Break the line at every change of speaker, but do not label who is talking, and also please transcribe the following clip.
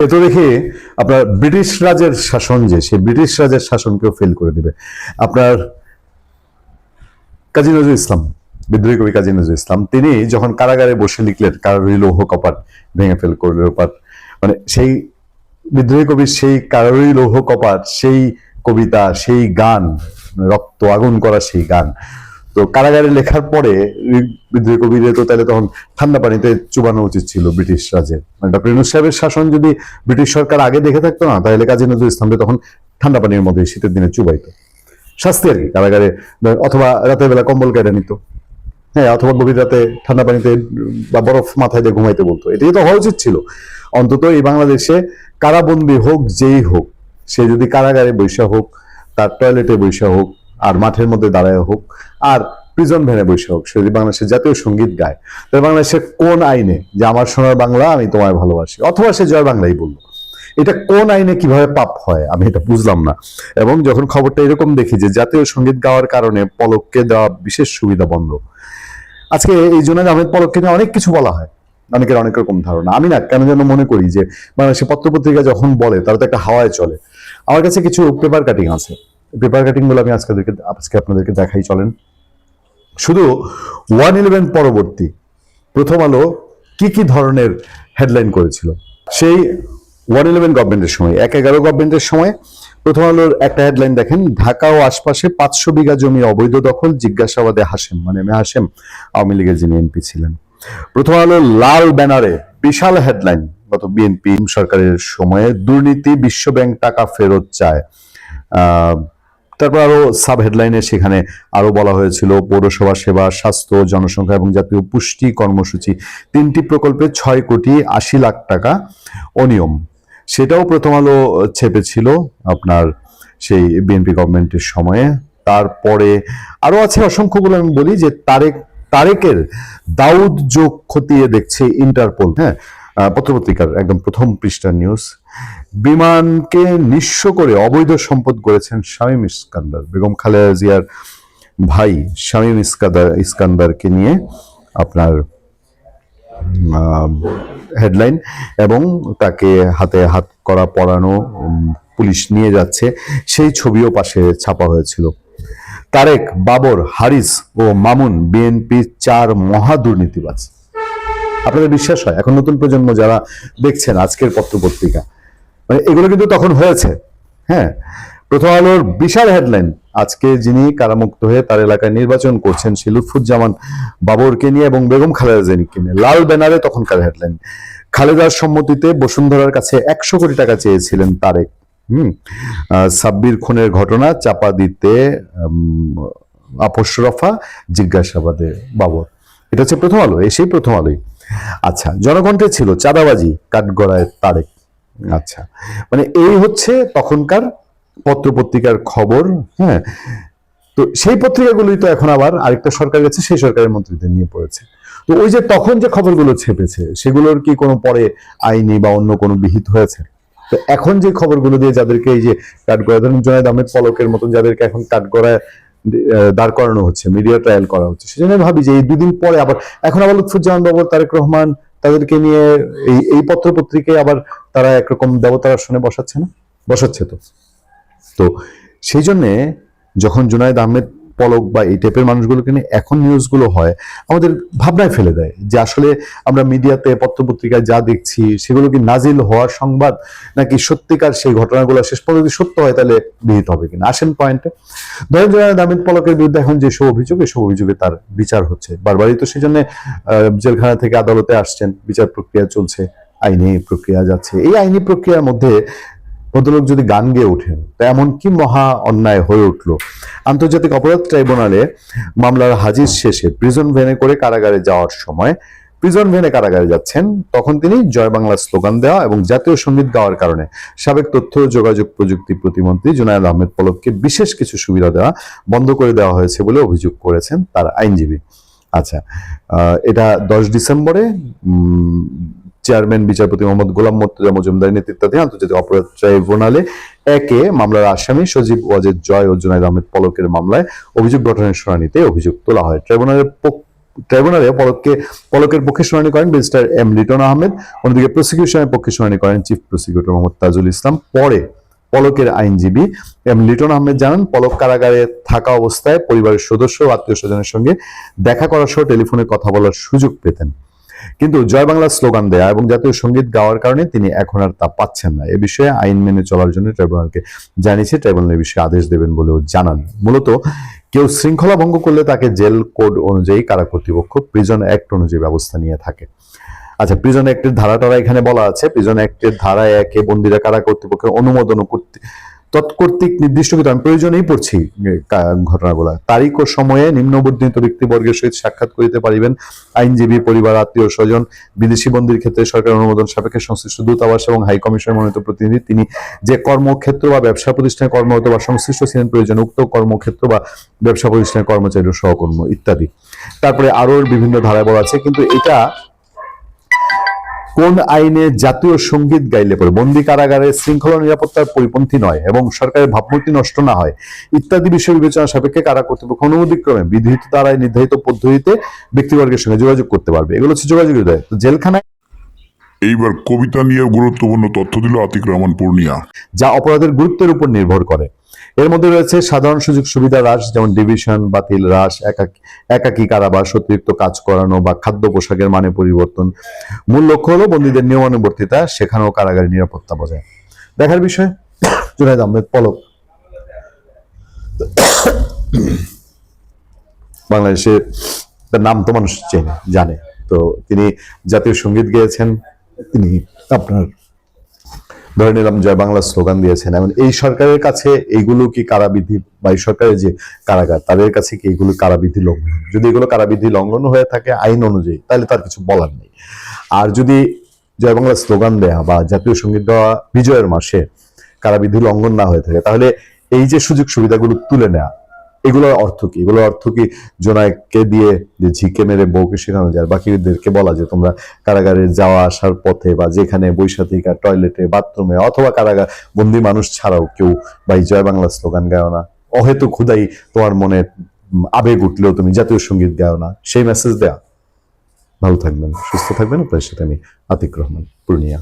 এ তো দেখি আপনার ব্রিটিশ রাজের শাসন, যে সেই ব্রিটিশ রাজের শাসনকেও ফেল করে দিবে। আপনার কাজী নজরুল ইসলাম, বিদ্রোহী কবি কাজী নজরুল ইসলাম, তিনি যখন কারাগারে বসে লিখলেন কারারই লৌহ কপাট ভেঙে ফেল করল পাট, মানে সেই বিদ্রোহী কবির সেই কারারই লৌহ কপাট, সেই কবিতা, সেই গান, রক্ত আগুন করা সেই গান, তো কারাগারে লেখার পরে বিদ্রোহী কবির তো তাহলে তখন ঠান্ডা পানিতে চুবানো উচিত ছিল ব্রিটিশ রাজের। মানে ডক্টর ইউনূস সাহেবের শাসন যদি ব্রিটিশ সরকার আগে দেখে থাকতো না, তাহলে কাজী নজরুল ইসলামকে তখন ঠান্ডা পানির মধ্যে শীতের দিনে চুবাইতো, শাস্তি আর কি কারাগারে, অথবা রাতের বেলা কম্বল কেটে নিত, হ্যাঁ, অথবা গভীর রাতে ঠান্ডা পানিতে বা বরফ মাথায় দিয়ে ঘুমাইতে বলতো। এটাই তো হওয়া উচিত ছিল। অন্তত এই বাংলাদেশে কারাবন্দী হোক যেই হোক, সে যদি কারাগারে বৈশা হোক, তার টয়লেটে বৈশা হোক, আর মাঠের মধ্যে দাঁড়ায় হোক, আর প্রিজন ভ্যানে বৈশা হোক, সে যদি বাংলাদেশের জাতীয় সঙ্গীত গায়, তাহলে বাংলাদেশের কোন আইনে যে আমার সোনার বাংলা আমি তোমায় ভালোবাসি, অথবা সে জয় বাংলাই বললো, এটা কোন আইনে কিভাবে পাপ হয় আমি এটা বুঝলাম না। এবং যখন খবরটা এরকম দেখি যে জাতীয় সঙ্গীত গাওয়ার কারণে পলককে দেওয়া বিশেষ সুবিধা বন্ধ, আজকে এই জুনায়েদ আহমেদ পলককে নিয়ে অনেক কিছু বলা হয়, অনেকের অনেক রকম ধারণা। আমি না কেন যেন মনে করি যে বাংলাদেশের পত্রপত্রিকা যখন বলে তারা তো একটা হাওয়ায় চলে। আমার কাছে কিছু পেপার কাটিং আছে, পেপার কাটিং গুলো আমি আজকে আপনাদেরকে দেখাই, চলেন। শুধু 111 পরবর্তী প্রথম আলো কি কি ধরনের হেডলাইন করেছিল সেই 111 গভর্নমেন্টের সময়, 111 গভর্নমেন্টের সময় প্রথম আলোর একটা হেডলাইন দেখেন, ঢাকা ও আশপাশে 500 বিঘা জমি অবৈধ দখল, জিজ্ঞাসাবাদে হাশেম, মানে হাশেম আওয়ামী লীগের যিনি এমপি ছিলেন। প্রথম আলোর লাল ব্যানারে বিশাল হেডলাইন, গত বিএনপি সরকারের সময়ে দুর্নীতি, বিশ্বব্যাংক টাকা ফেরত চায়। তারপর আরো সাব হেডলাইনে সেখানে আরো বলা হয়েছিল পৌরসভা সেবা, স্বাস্থ্য, জনসংখ্যা এবং জাতীয় পুষ্টি কর্মসূচি 3টি প্রকল্পে 6,80,00,000 টাকা অনিয়ম। সেটাও প্রথম আলো ছেপেছিল আপনার সেই বিএনপি গভর্নমেন্টের সময়ে। তারপরে আরো আছে অসংখ্যগুলো, আমি বলি যে তারেকের দাউদ যোগ খতিয়ে দেখছে ইন্টারপোল, হ্যাঁ, পত্রপত্রিকার একদম প্রথম পৃষ্ঠার নিউজ। বিমানকে নিঃস্ব করে অবৈধ সম্পদ গড়েছেন শামীম ইস্কান্দার, বেগম খালেদা জিয়ার ভাই শামীম ইস্কান্দারকে নিয়ে আপনার হেডলাইন, এবং তাকে হাতে হাত করা পরানো পুলিশ নিয়ে যাচ্ছে সেই ছবিও পাশে ছাপা হয়েছিল। তারেক, বাবর, হারিস ও মামুন বিএনপি 4 মহা দুর্নীতিবাজ। আপনাদের বিশ্বাস হয় এখন নতুন প্রজন্ম যারা দেখছেন আজকের পত্রপত্রিকা, মানে এগুলো কিন্তু তখন হয়েছে। হ্যাঁ, প্রথম আলোর বিশাল হেডলাইন, আজকে যিনি কারামুক্ত হয়ে তার এলাকায় নির্বাচন করছেন সেই লুৎফুজ্জামান বাবরকে নিয়ে এবং বেগম খালেদা জিয়াকে নিয়ে, লাল ব্যানারে তখনকার হেডলাইন। খালেদার সম্মতিতে বসুন্ধরার কাছে 100 কোটি টাকা চেয়েছিলেন তারেক। সাব্বির খুনের ঘটনা চাপা দিতে আপোষ রফা, জিজ্ঞাসাবাদে বাবর। এটা হচ্ছে প্রথম আলো, সেই প্রথম আলোই। আচ্ছা, জনকণ্ঠে ছিল চাঁদাবাজি, কাঠগড়ায় তারেক। আচ্ছা, মানে এই হচ্ছে তখনকার পত্রপত্রিকার খবর। হ্যাঁ, তো সেই পত্রিকাগুলোই তো এখন আবার আরেকটা সরকার গেছে, সেই সরকারের মন্ত্রীদের নিয়ে পড়েছে। তো ওই যে তখন যে খবরগুলো ছেপেছে সেগুলোর কি কোনো পরে আইনি বা অন্য কোনো বিহিত হয়েছে? তো এখন যে খবরগুলো দিয়ে যাদেরকে এই যে কাঠগড়ায়, ধরুন জুনায়েদ আহমেদ পলকের মতন যাদেরকে এখন কাঠগড়ায় দাঁড় করানো হচ্ছে, মিডিয়া ট্রায়াল করা হচ্ছে, সেজন্য ভাবি যে এই দুদিন পরে আবার এখন আবার লুৎফুজ্জামান বাবর, তারেক রহমান, তাদেরকে নিয়ে এই পত্রপত্রিকায় আবার তারা একরকম দেবতার আসনে বসাচ্ছে তো। তো সেই জন্যে যখন জুনায়েদ আহমেদ পলক বা এই টাইপের মানুষগুলোকে নিয়ে এখন নিউজগুলো হয়, আমাদের ভাবনায় ফেলে দেয় যে আসলে আমরা মিডিয়াতে পত্রপত্রিকায় যা দেখছি সেগুলো কি নাজিল হওয়ার সংবাদ, নাকি সত্যিকার সেই ঘটনাগুলো শেষ পর্যন্ত যদি সত্য হয় তাহলে বিহিত হবে কিনা। আসেন পয়েন্টে, ধরেন জুনায়েদ আহমেদ পলকের বিরুদ্ধে এখন যেসব অভিযোগ, এসব অভিযোগে তার বিচার হচ্ছে বারবারই, তো সেই জন্য জেলখানা থেকে আদালতে আসছেন, বিচার প্রক্রিয়া চলছে, আইনি প্রক্রিয়া যাচ্ছে। এই আইনি প্রক্রিয়ার মধ্যে ভদ্রলোক যদি গান গেয়ে ওঠেন, তা এমন কি মহা অন্যায় হয়ে উঠলো। আন্তর্জাতিক অপরাধ ট্রাইব্যুনালে মামলার হাজির শেষে প্রিজন ভ্যানে করে কারাগারে যাওয়ার সময়, প্রিজন ভ্যানে কারাগারে যাচ্ছেন, তখন তিনি জয় বাংলা স্লোগান দেওয়া এবং জাতীয় সঙ্গীত গাওয়ার কারণে সাবেক তথ্য ও যোগাযোগ প্রযুক্তি প্রতিমন্ত্রী জুনায়েদ আহমেদ পলককে বিশেষ কিছু সুবিধা দেওয়া বন্ধ করে দেওয়া হয়েছে বলে অভিযোগ করেছেন তার আইনজীবী। আচ্ছা, এটা 10 ডিসেম্বরে চেয়ারম্যান বিচারপতি মোহাম্মদ গোলাম মুর্তজা মজুমদার নেতৃত্বাধীন আন্তর্জাতিক অপরাধ ট্রাইব্যুনালে একে মামলার আসামি সজীব ওয়াজেদ জয় ও জুনায়েদ আহমেদ পলকের মামলায় অভিযোগ গঠনের শুনানিতে অভিযোগ তোলা হয়। ট্রাইব্যুনালের ট্রাইব্যুনালে পলকের পক্ষে শুনানি করেন ব্যারিস্টার এম লিটন আহমেদ, অন্যদিকে প্রসিকিউশনের পক্ষে শুনানি করেন চিফ প্রসিকিউটর মোহাম্মদ তাজুল ইসলাম। পরে পলকের আইনজীবী এম লিটন আহমেদ জানান, পলক কারাগারে থাকা অবস্থায় পরিবারের সদস্য ও আত্মীয় স্বজনের সঙ্গে দেখা করার সহ টেলিফোনে কথা বলার সুযোগ পেতেন, কিন্তু জয় বাংলা স্লোগান দেয়া এবং জাতীয় সঙ্গীত গাওয়ার কারণে তিনি এখন আর তা পাচ্ছেন না। এ বিষয়ে আইন মেনে চলার জন্য ট্রাইব্যুনালকে জানিয়েছে, ট্রাইব্যুনাল এ বিষয়ে আদেশ দেবেন বলেও জানান। মূলত কেউ শৃঙ্খলা ভঙ্গ করলে তাকে জেল কোড অনুযায়ী কারা কর্তৃপক্ষ প্রিজন অ্যাক্ট অনুযায়ী ব্যবস্থা নিয়ে থাকে। আচ্ছা, প্রিজন অ্যাক্টের ধারাটা এখানে বলা আছে। প্রিজন অ্যাক্টের ধারা 1-এ বন্দীরা কারা কর্তৃপক্ষের অনুমোদন তৎকর্তৃক নির্দিষ্টকৃত, আমি প্রয়োজনেই পড়ছি ঘটনাগুলা, তারিখ ও সময়ে নিম্নবর্ণিত ব্যক্তিবর্গের সহিত সাক্ষাৎ করিতে পারিবেন আইনজীবী, পরিবার, আত্মীয় স্বজন। বিদেশি বন্দীর ক্ষেত্রে সরকার অনুমোদন সাপেক্ষে সংশ্লিষ্ট দূতাবাস এবং হাই কমিশনের মনোনীত প্রতিনিধি তিনি যে কর্মক্ষেত্র বা ব্যবসা প্রতিষ্ঠানে কর্মরত বা সংশ্লিষ্ট ছিলেন প্রয়োজন উক্ত কর্মক্ষেত্র বা ব্যবসা প্রতিষ্ঠানের কর্মচারী ও সহকর্ম ইত্যাদি। তারপরে আরো বিভিন্ন ধারায় বলা আছে, কিন্তু এটা কোন আইনে জাতীয় সঙ্গীত গাইলে পরে বন্দী কারাগারে শৃঙ্খলা নিরাপত্তার পরিপন্থী নয় এবং সরকারের ভাবমূর্তি নষ্ট না হয় ইত্যাদি বিষয় বিবেচনা সাপেক্ষে কারা কর্তৃপক্ষ অনুমতিক্রমে বিধিত দ্বারায় নির্ধারিত পদ্ধতিতে ব্যক্তিবর্গের সঙ্গে যোগাযোগ করতে পারবে। এগুলো হচ্ছে যোগাযোগের উপায়। জেলখানায়
এইবার কবিতা নিয়ে গুরুত্বপূর্ণ তথ্য দিল আতিক রহমান পূর্ণিয়া,
যা অপরাধের গুরুত্বের উপর নির্ভর করে। এর মধ্যে রয়েছে সাধারণ সুযোগ সুবিধা হ্রাস, যেমন ডিভিশন বাতিল, হ্রাস, একাকী কারাবাস, অতিরিক্ত কাজ করানো বা খাদ্য পোশাকের মানে পরিবর্তন। মূল লক্ষ্য হলো বন্দীদের নিয়মানুবর্তিতা সেখানেও কারাগারের নিরাপত্তা বজায়। দেখার বিষয় জুনায়েদ আহমেদ পলক বাংলাদেশে, তার নাম তো মানুষ চেনে জানে, তো তিনি জাতীয় সঙ্গীত গেয়েছেন, তিনি আপনার ধরে নিলাম জয় বাংলা স্লোগান দিয়েছেন। এবং এই সরকারের কাছে এইগুলো কি কারাবিধি, বা এই সরকারের যে কারাগার তাদের কাছে কি এইগুলো কারাবিধি লঙ্ঘন? যদি এগুলো কারাবিধি লঙ্ঘন হয়ে থাকে আইন অনুযায়ী, তাহলে তার কিছু বলার নেই। আর যদি জয় বাংলা স্লোগান দেয়া বা জাতীয় সঙ্গীত গাওয়া বিজয়ের মাসে কারাবিধি লঙ্ঘন না হয়ে থাকে, তাহলে এই যে সুযোগ সুবিধাগুলো তুলে নেওয়া, এগুলোর অর্থ কি? এগুলোর অর্থ কি জোনায়েককে দিয়ে যে ঝিকে মেরে বউকে শেখানো যায়, বাকিদেরকে বলা যে তোমরা কারাগারে যাওয়া আসার পথে বা যেখানে বৈশাখিকা টয়লেটে বাথরুমে অথবা কারাগার বন্দি মানুষ ছাড়াও কেউ বা এই জয় বাংলা স্লোগান গাও না, অহেতু ক্ষুধাই তোমার মনে আবেগ উঠলেও তুমি জাতীয় সঙ্গীত গাও না, সেই মেসেজ দেয়া। ভালো থাকবেন, সুস্থ থাকবেন। আপনার সাথে আমি আতিক রহমান পূর্ণিয়া।